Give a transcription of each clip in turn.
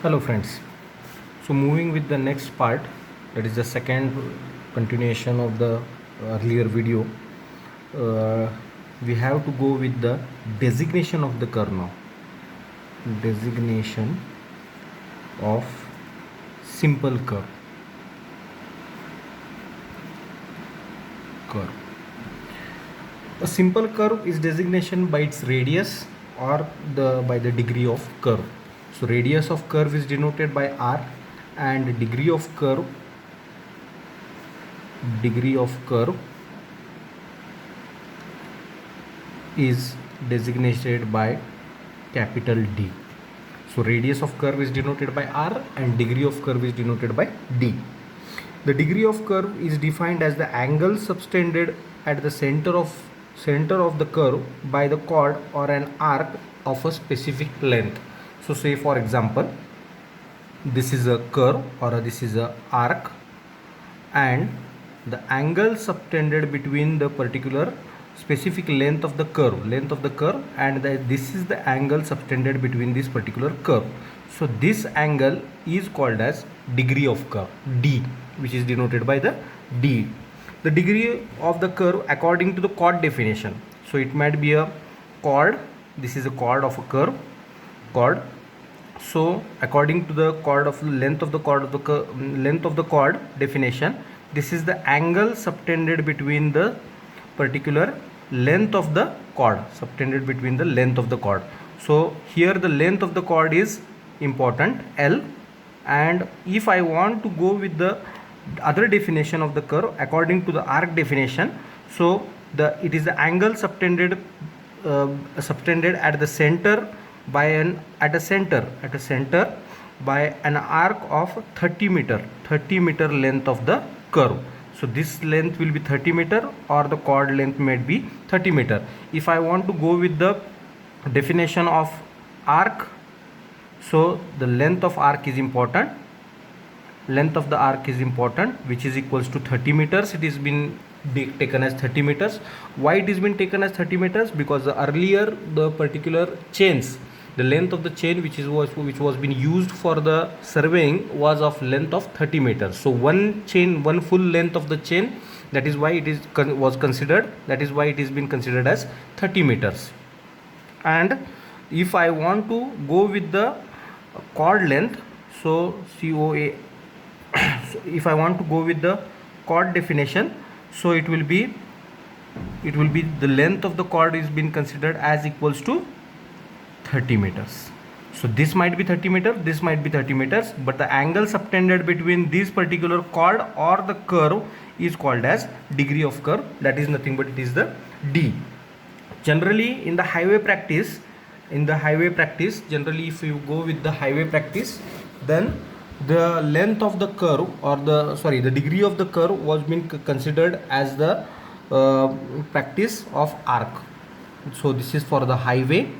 Hello friends. So moving with the next part, that is the second continuation of the earlier video. uh, we have to go with the designation of the curve now. Designation of simple curve. A simple curve is designation by its radius or by the degree of curve. So radius of curve is denoted by r, and degree of curve is designated by capital D. So radius of curve is denoted by r and degree of curve is denoted by D. The degree of curve is defined as the angle subtended at the center of the curve by the chord or an arc of a specific length. So say for example, this is a curve or this is a arc, and the angle subtended between the particular specific length of the curve, and this is the angle subtended between this particular curve. So this angle is called as degree of curve, D, which is denoted by the D. The degree of the curve according to the chord definition. So it might be a chord. This is a chord of a curve, chord. So according to the chord of length of the chord definition, this is the angle subtended between the particular length of the chord, So here the length of the chord is important, L, and if I want to go with the other definition of the curve according to the arc definition, so it is the angle subtended at the center by by an arc of 30 meter length of the curve. So this length will be 30 meter, or the chord length may be 30 meter. If I want to go with the definition of arc, so the length of arc is important, which is equals to 30 meters. It has been taken as 30 meters. Why it has been taken as 30 meters? Because earlier the particular chains, the length of the chain which was being used for the surveying was of length of 30 meters. So one full length of the chain, that is why it has been considered as 30 meters. And if I want to go with the chord length, so COA, so if I want to go with the chord definition, so it will be the length of the chord is being considered as equals to 30 meters. So this might be 30 meters, this might be 30 meters, but the angle subtended between this particular chord or the curve is called as degree of curve. That is nothing but it is the D. Generally in the highway practice, generally if you go with the highway practice, then the length of the curve or the degree of the curve was being considered as the practice of arc. So this is for the highway,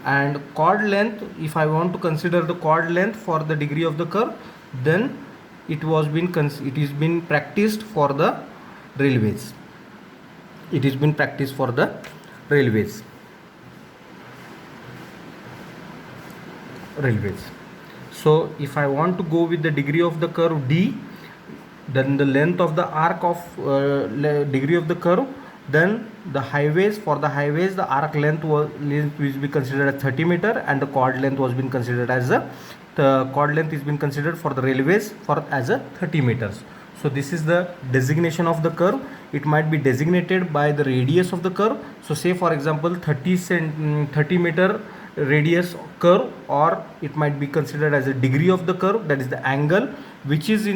and chord length, if I want to consider the chord length for the degree of the curve, then it is been practiced for the railways. So if I want to go with the degree of the curve D, then the length of the arc of degree of the curve, then the highways, the arc length will be considered as 30 meter, and the chord length was been considered as the chord length is been considered for the railways as a 30 meters. So this is the designation of the curve. It might be designated by the radius of the curve. So say for example 30 meter radius curve, or it might be considered as a degree of the curve, that is the angle which is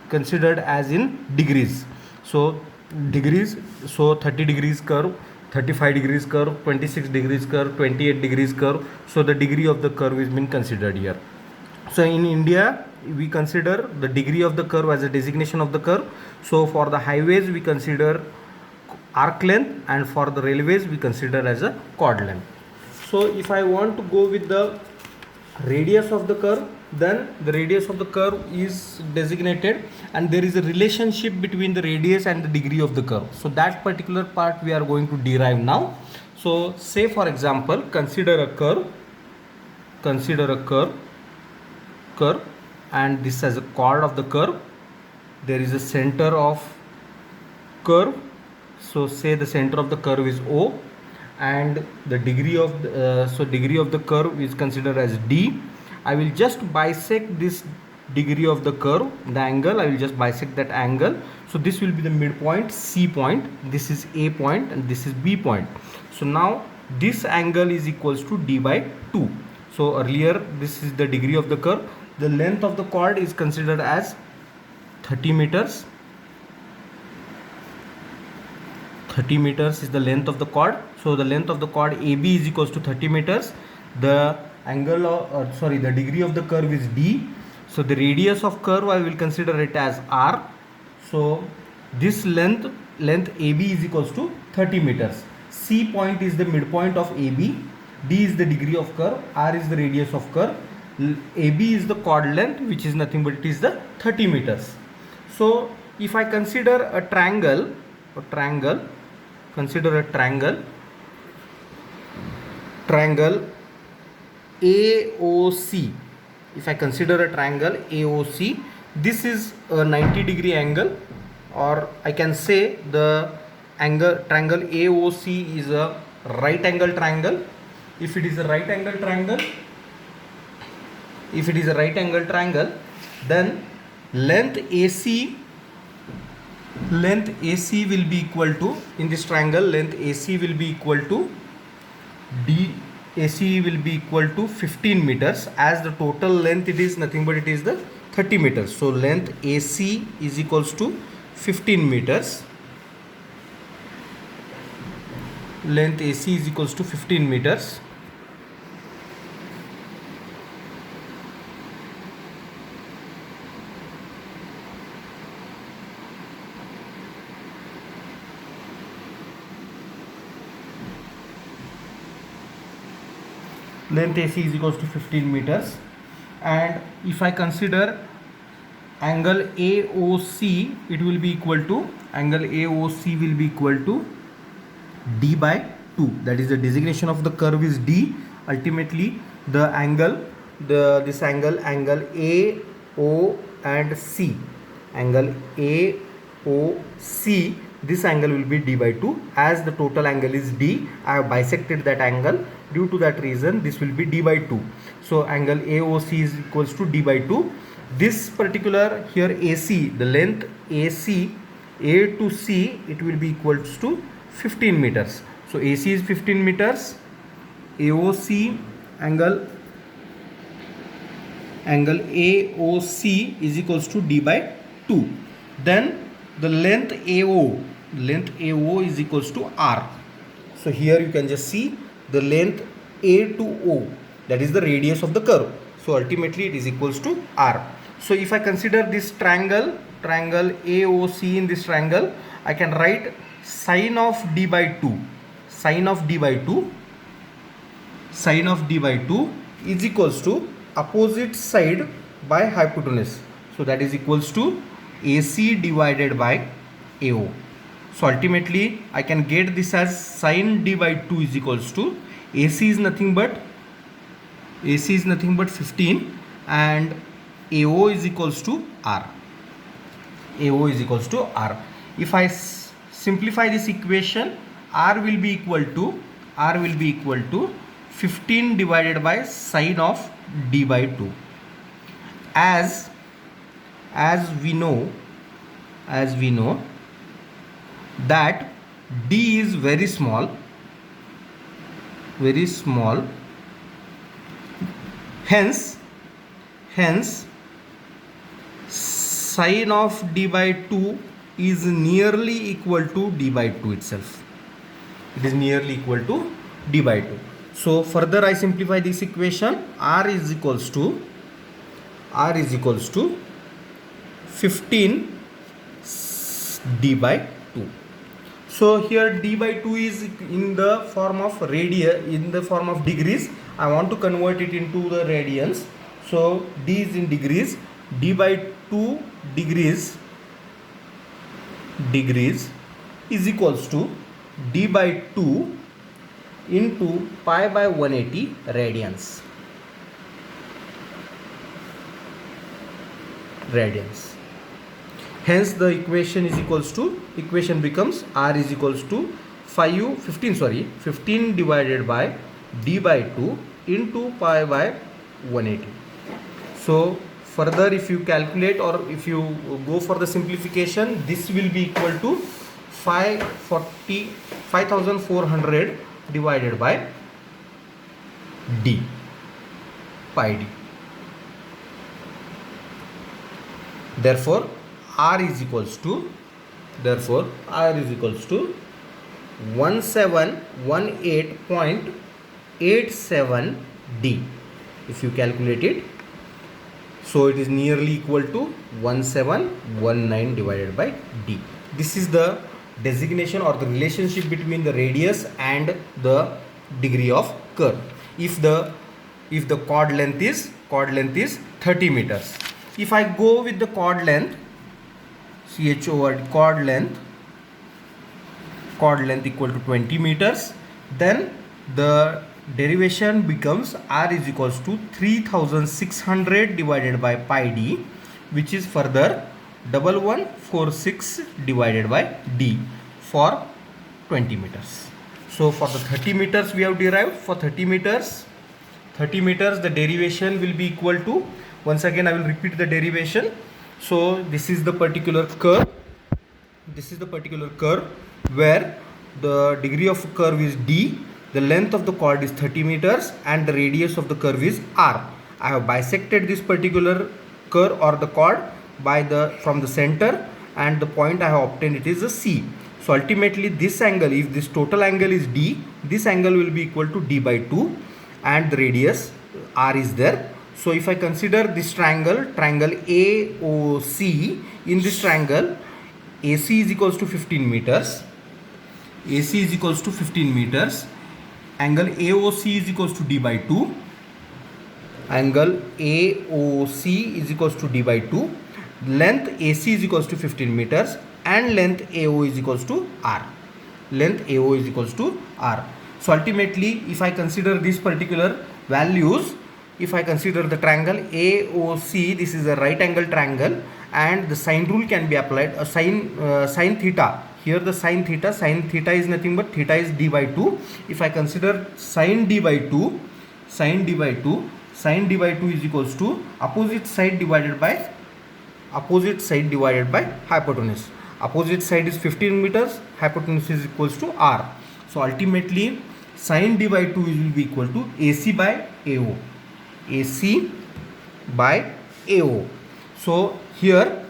considered as in degrees. So degrees, so 30 degrees curve, 35 degrees curve, 26 degrees curve, 28 degrees curve. So the degree of the curve is been considered here. So in India we consider the degree of the curve as a designation of the curve. So for the highways we consider arc length, and for the railways we consider as a chord length. So if I want to go with the radius of the curve, then the radius of the curve is designated, and there is a relationship between the radius and the degree of the curve. So that particular part we are going to derive now. So say for example, consider a curve. consider a curve, and this as a chord of the curve. There is a center of curve, so say the center of the curve is O, and the degree of degree of the curve is considered as D. I will just bisect this degree of the curve, the angle, I will just bisect that angle. So this will be the midpoint, C point, this is A point, and this is B point. So now this angle is equals to D by 2. So earlier this is the degree of the curve. The length of the chord is considered as 30 meters. 30 meters is the length of the chord. So the length of the chord AB is equals to 30 meters. The angle of, the degree of the curve is D. So the radius of curve, I will consider it as R. So this length AB is equals to 30 meters. C point is the midpoint of AB. D is the degree of curve. R is the radius of curve. AB is the chord length, which is nothing but it is the 30 meters. So if I consider a triangle, consider a triangle AOC. If I consider a triangle AOC, this is a 90-degree angle, or I can say the triangle AOC is a right angle triangle. If it is a right angle triangle, then length AC will be equal to, in this triangle, length AC will be equal to AC will be equal to 15 meters, as the total length it is nothing but it is the 30 meters. So length AC is equals to 15 meters. Length AC is equals to 15 meters. Length AC is equals to 15 meters. And if I consider angle AOC, it will be equal to, angle AOC will be equal to D by 2. That is the designation of the curve is D. Ultimately the angle, this angle AO and C, angle AOC, this angle will be D by 2. As the total angle is D, I have bisected that angle. Due to that reason, this will be D by 2. So angle AOC is equals to D by 2. This particular here AC, the length AC, A to C, it will be equals to 15 meters. So AC is 15 meters. AOC, angle AOC is equals to D by 2. Then the length AO is equals to R. So here you can just see the length A to O, that is the radius of the curve. So ultimately it is equals to R. So if I consider this triangle AOC, in this triangle, I can write sine of D by 2. Sine of D by 2 is equals to opposite side by hypotenuse. So that is equals to AC divided by AO. So ultimately I can get this as sine D by 2 is equals to AC is nothing but 15, and AO is equals to R. If I simplify this equation, R will be equal to 15 divided by sine of D by 2. As we know that D is very small, hence sine of D by 2 is nearly equal to D by 2 itself. It is nearly equal to D by 2. So further I simplify this equation. R is equals to 15 D by 2. So here D by 2 is in the form of degrees. I want to convert it into the radians. So D is in degrees. D by 2 degrees is equals to D by 2 into pi by 180 radians. radians. Hence the equation is equals to, equation becomes r is equals to 15 divided by d by 2 into pi by 180. So further if you calculate or if you go for the simplification, this will be equal to 5400 divided by d, pi d. Therefore r is equals to 1718.87 d. If you calculate it, so it is nearly equal to 1719 divided by d. This is the designation or the relationship between the radius and the degree of curve. If the chord length is 30 meters. If I go with the chord length, chord length equal to 20 meters, then the derivation becomes r is equals to 3600 divided by pi d, which is further 1146 divided by d for 20 meters. So for the 30 meters we have derived. For 30 meters the derivation will be equal to, once again I will repeat the derivation. So this is the particular curve, where the degree of curve is d, the length of the chord is 30 meters and the radius of the curve is r. I have bisected this particular curve or the chord from the center, and the point I have obtained it is a c. So ultimately this angle, if this total angle is d, this angle will be equal to d by 2 and the radius r is there. So if I consider this triangle AOC, in this triangle AC is equals to 15 meters, angle AOC is equals to d by 2, length AC is equals to 15 meters and length AO is equals to r. So ultimately if I consider these particular values, if I consider the triangle AOC, this is a right angle triangle, and the sine rule can be applied, sine theta. Here the sine theta is nothing but theta is d by 2. If I consider sine d by 2 is equals to opposite side divided by hypotenuse. Opposite side is 15 meters, hypotenuse is equals to r. So ultimately sine d by 2 will be equal to AC by AO. So here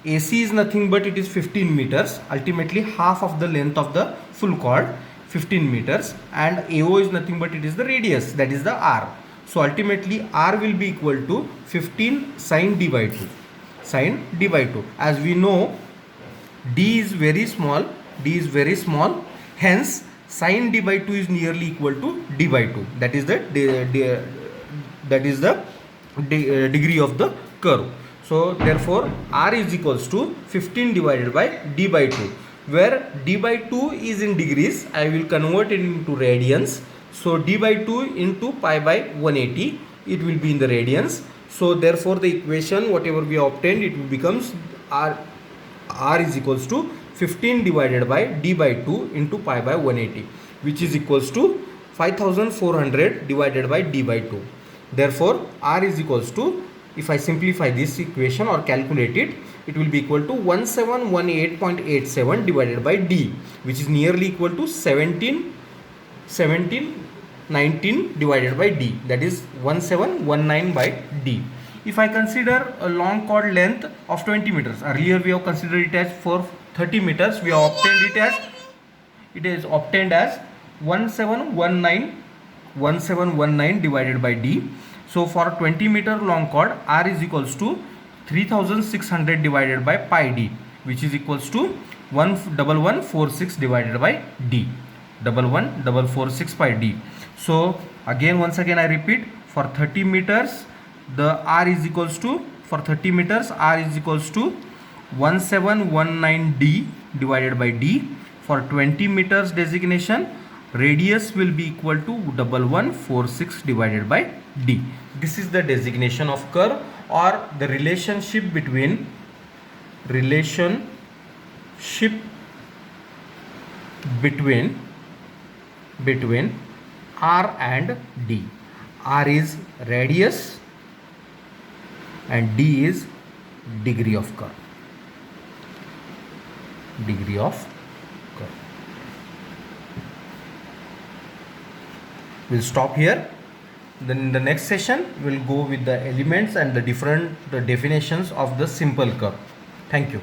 AC is nothing but it is 15 meters, ultimately half of the length of the full chord, 15 meters, and AO is nothing but it is the radius, that is the r. So ultimately r will be equal to 15 sine d by 2. As we know, d is very small, hence sine d by 2 is nearly equal to d by 2. That is the degree of the curve. So therefore r is equals to 15 divided by d by 2, where d by 2 is in degrees. I will convert it into radians. So d by 2 into pi by 180, it will be in the radians. So therefore the equation whatever we obtained, it becomes r is equals to 15 divided by d by 2 into pi by 180, which is equals to 5400 divided by d by 2. Therefore r is equals to, if I simplify this equation or calculate it, it will be equal to 1718.87 divided by d, which is nearly equal to 1719 divided by d, that is 1719 by d. If I consider a long chord length of 20 meters, earlier we have considered it as for 30 meters, we have obtained it is obtained as 1719 divided by d. So for 20 meter long chord, r is equals to 3600 divided by pi d, which is equals to 1146 divided by d, 1146 by d. So again, once again I repeat, for 30 meters the r is equals to, for 30 meters r is equals to 1719 d divided by d. For 20 meters designation, radius will be equal to 1146 divided by d. This is the designation of curve or the relationship between R and D. R is radius and D is degree of curve. We'll stop here. Then in the next session we'll go with the elements and the different definitions of the simple curve. Thank you.